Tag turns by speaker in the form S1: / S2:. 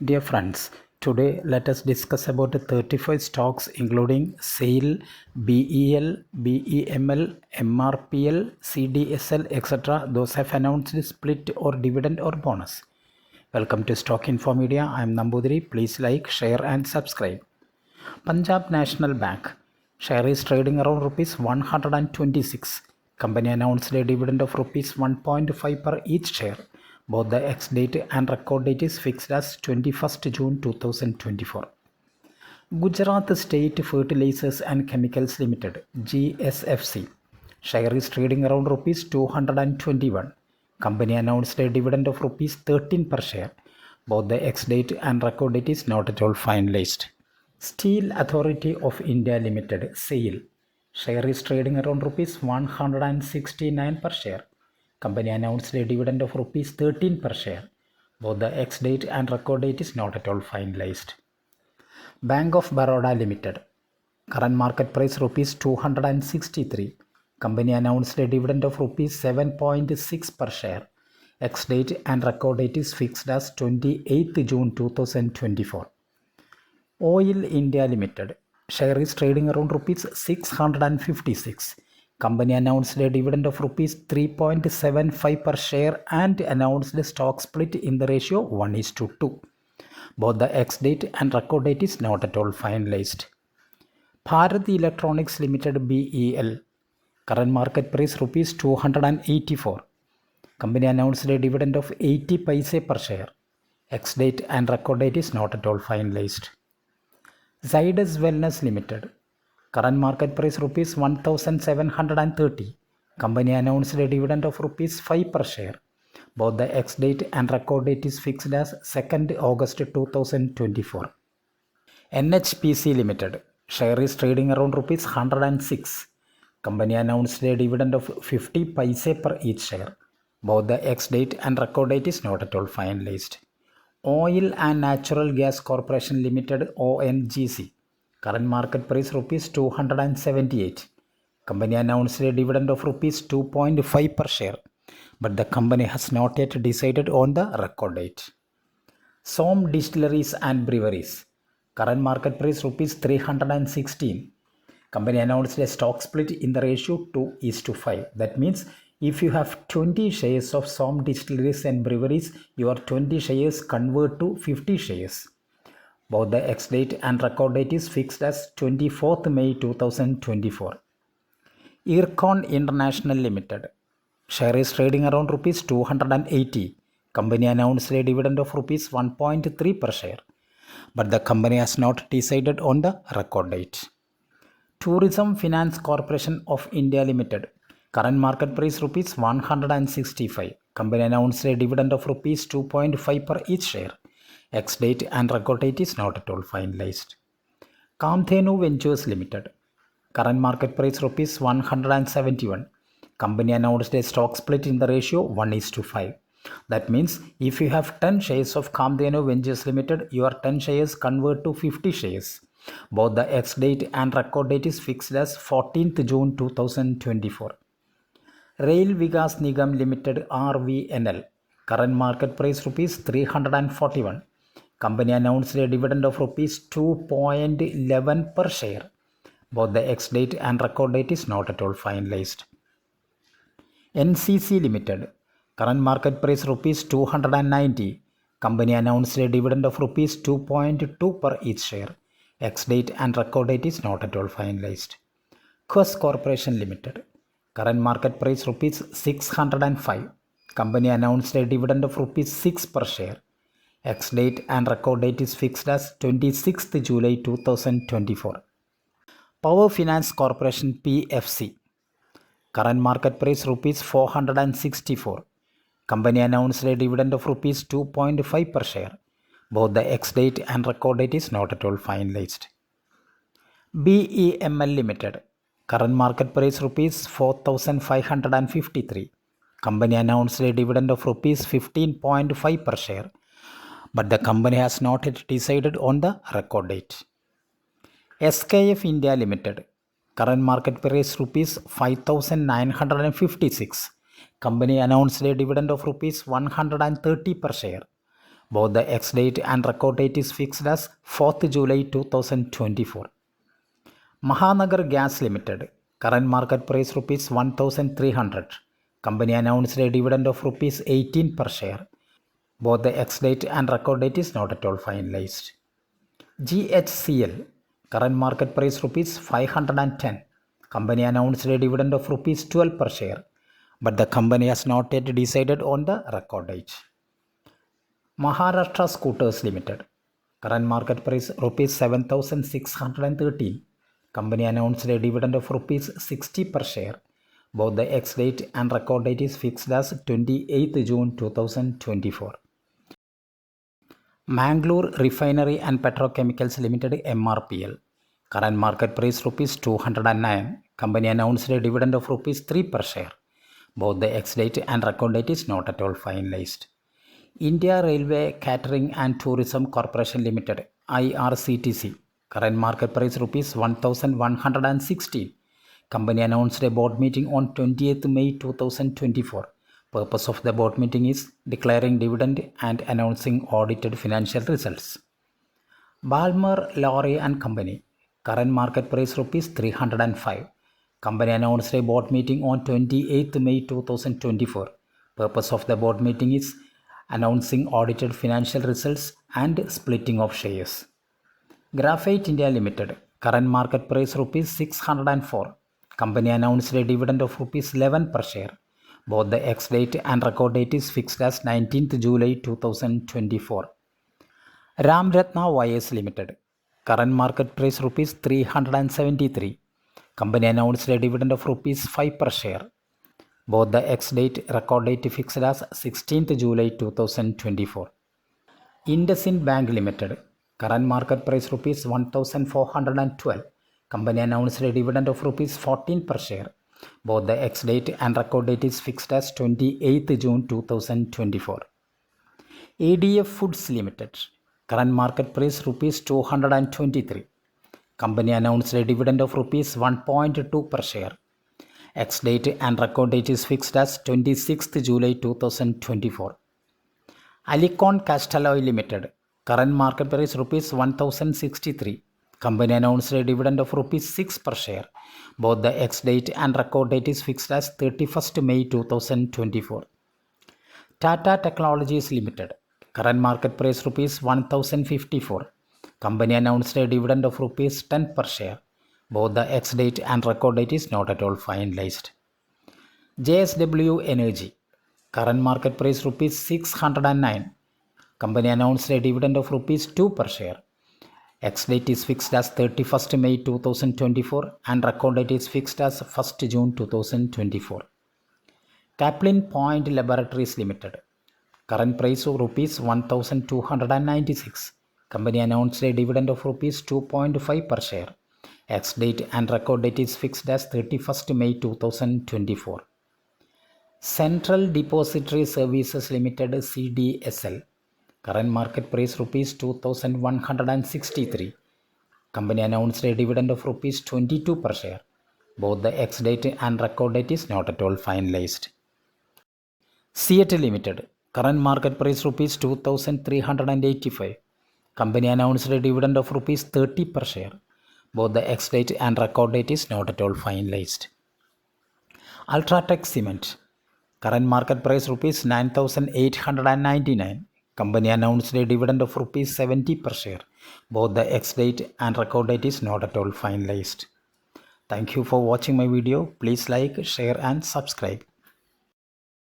S1: Dear friends, today let us discuss about 35 stocks including SAIL, BEL, BEML, MRPL, CDSL, etc. Those have announced split or dividend or bonus. Welcome to Stock Info Media. I am Nambudiri. Please like, share and subscribe. Punjab National Bank share is trading around rupees 126. Company announced a dividend of rupees 1.5 per each share. Both the ex-date and record date is fixed as 21st June 2024. Gujarat State Fertilizers and Chemicals Limited (GSFC) share is trading around rupees 221. Company announced a dividend of rupees 13 per share. Both the ex-date and record date is not at all finalized. Steel Authority of India Limited (SAIL) share is trading around rupees 169 per share. Company announced a dividend of rupees 13 per share. Both the ex-date and record date is not at all finalized. Bank of Baroda Limited. Current market price rupees 263. Company announced a dividend of rupees 7.6 per share. Ex-date and record date is fixed as 28th June 2024. Oil India Limited share is trading around rupees 656. Company announced a dividend of rupees 3.75 per share and announced a stock split in the ratio 1:2. Both the ex-date and record date is not at all finalized. Bharat Electronics Limited (BEL) current market price rupees 284. Company announced a dividend of 80 paise per share. Ex-date and record date is not at all finalized. Zydus Wellness Limited. Current market price rupees 1,730. Company announced a dividend of rupees 5 per share. Both the ex-date and record date is fixed as 2nd August 2024. NHPC Limited. Share is trading around rupees 106. Company announced a dividend of 50 paise per each share. Both the ex-date and record date is not at all finalized. Oil and Natural Gas Corporation Limited (ONGC) current market price rupees 278. Company announced a dividend of rupees 2.5 per share, but the company has not yet decided on the record date. Som Distilleries and Breweries current market price rupees 316. Company announced a stock split in the ratio 2:5. That means if you have 20 shares of Som Distilleries and Breweries, your 20 shares convert to 50 shares. Both the ex-date and record date is fixed as 24th May 2024. Ircon International Limited share is trading around rupees 280. Company announced a dividend of rupees 1.3 per share, but the company has not decided on the record date. Tourism Finance Corporation of India Limited. Current market price rupees 165. Company announced a dividend of rupees 2.5 per each share. Ex-date and record date is not at all finalized. Kamdhenu Ventures Limited. Current market price rupees 171. Company announced a stock split in the ratio 1:5. That means if you have 10 shares of Kamdhenu Ventures Limited, your 10 shares convert to 50 shares. Both the ex-date and record date is fixed as 14th June 2024. Rail Vikas Nigam Limited (RVNL) current market price rupees 341. Company announced a dividend of rupees 2.11 per share. Both the ex-date and record date is not at all finalized. NCC Limited current market price rupees 290. Company announced a dividend of rupees 2.2 per each share. Ex-date and record date is not at all finalized. Quess Corporation Limited. Current market price rupees 605. Company announced a dividend of rupees 6 per share. Ex-date and record date is fixed as 26th July 2024. Power Finance Corporation (PFC). Current market price rupees 464. Company announced a dividend of rupees 2.5 per share. Both the ex-date and record date is not at all finalized. BEML Limited. Current market price rupees 4,553. Company announced a dividend of rupees 15.5 per share, but the company has not yet decided on the record date. SKF India Limited. Current market price rupees 5,956. Company announced a dividend of rupees 130 per share. Both the ex-date and record date is fixed as 4th July 2024. Mahanagar Gas Limited. Current market price Rs 1,300. Company announced a dividend of Rs 18 per share. Both the ex-date and record date is not at all finalized. GHCL. Current market price Rs 510. Company announced a dividend of Rs 12 per share, but the company has not yet decided on the record date. Maharashtra Scooters Limited. Current market price Rs 7,613. Company announced a dividend of Rs 60 per share. Both the ex-date and record date is fixed as 28th June 2024. Mangalore Refinery and Petrochemicals Limited MRPL. Current market price Rs 209. Company announced a dividend of Rs 3 per share. Both the ex-date and record date is not at all finalized. India Railway Catering and Tourism Corporation Limited IRCTC. Current market price Rs 1,116. Company announced a board meeting on 20th May 2024. Purpose of the board meeting is declaring dividend and announcing audited financial results. Balmer Lorry and Company. Current market price Rs 305. Company announced a board meeting on 28th May 2024. Purpose of the board meeting is announcing audited financial results and splitting of shares. Graphite India Limited. Current market price Rs 604. Company announced a dividend of Rs 11 per share. Both the ex-date and record date is fixed as 19th July 2024. Ramratna Wires Limited. Current market price Rs 373. Company announced a dividend of Rs 5 per share. Both the ex-date record date fixed as 16th July 2024. IndusInd Bank Limited. Current market price Rs 1,412. Company announced a dividend of Rs 14 per share. Both the ex-date and record date is fixed as 28th June 2024. ADF Foods Limited. Current market price Rs 223. Company announced a dividend of Rs 1.2 per share. Ex-date and record date is fixed as 26th July 2024. Alicon Castalloy Limited. Current market price Rs 1,063. Company announced a dividend of Rs 6 per share. Both the ex-date and record date is fixed as 31st May 2024. Tata Technologies Limited. Current market price Rs 1,054. Company announced a dividend of Rs 10 per share. Both the ex-date and record date is not at all finalized. JSW Energy. Current market price Rs 609. Company announced a dividend of Rs 2 per share. Ex-date is fixed as 31st May 2024 and record date is fixed as 1st June 2024. Caplin Point Laboratories Limited. Current price of Rs 1,296. Company announced a dividend of Rs 2.5 per share. Ex-date and record date is fixed as 31st May 2024. Central Depository Services Limited CDSL. Current market price Rs 2,163. Company announced a dividend of Rs 22 per share. Both the ex-date and record date is not at all finalized. CEAT Limited. Current market price Rs 2,385. Company announced a dividend of Rs 30 per share. Both the ex-date and record date is not at all finalized. Ultratech Cement. Current market price Rs 9,899. Company announced a dividend of Rs 70 per share. Both the ex-date and record date is not at all finalized. Thank you for watching my video. Please like, share and subscribe.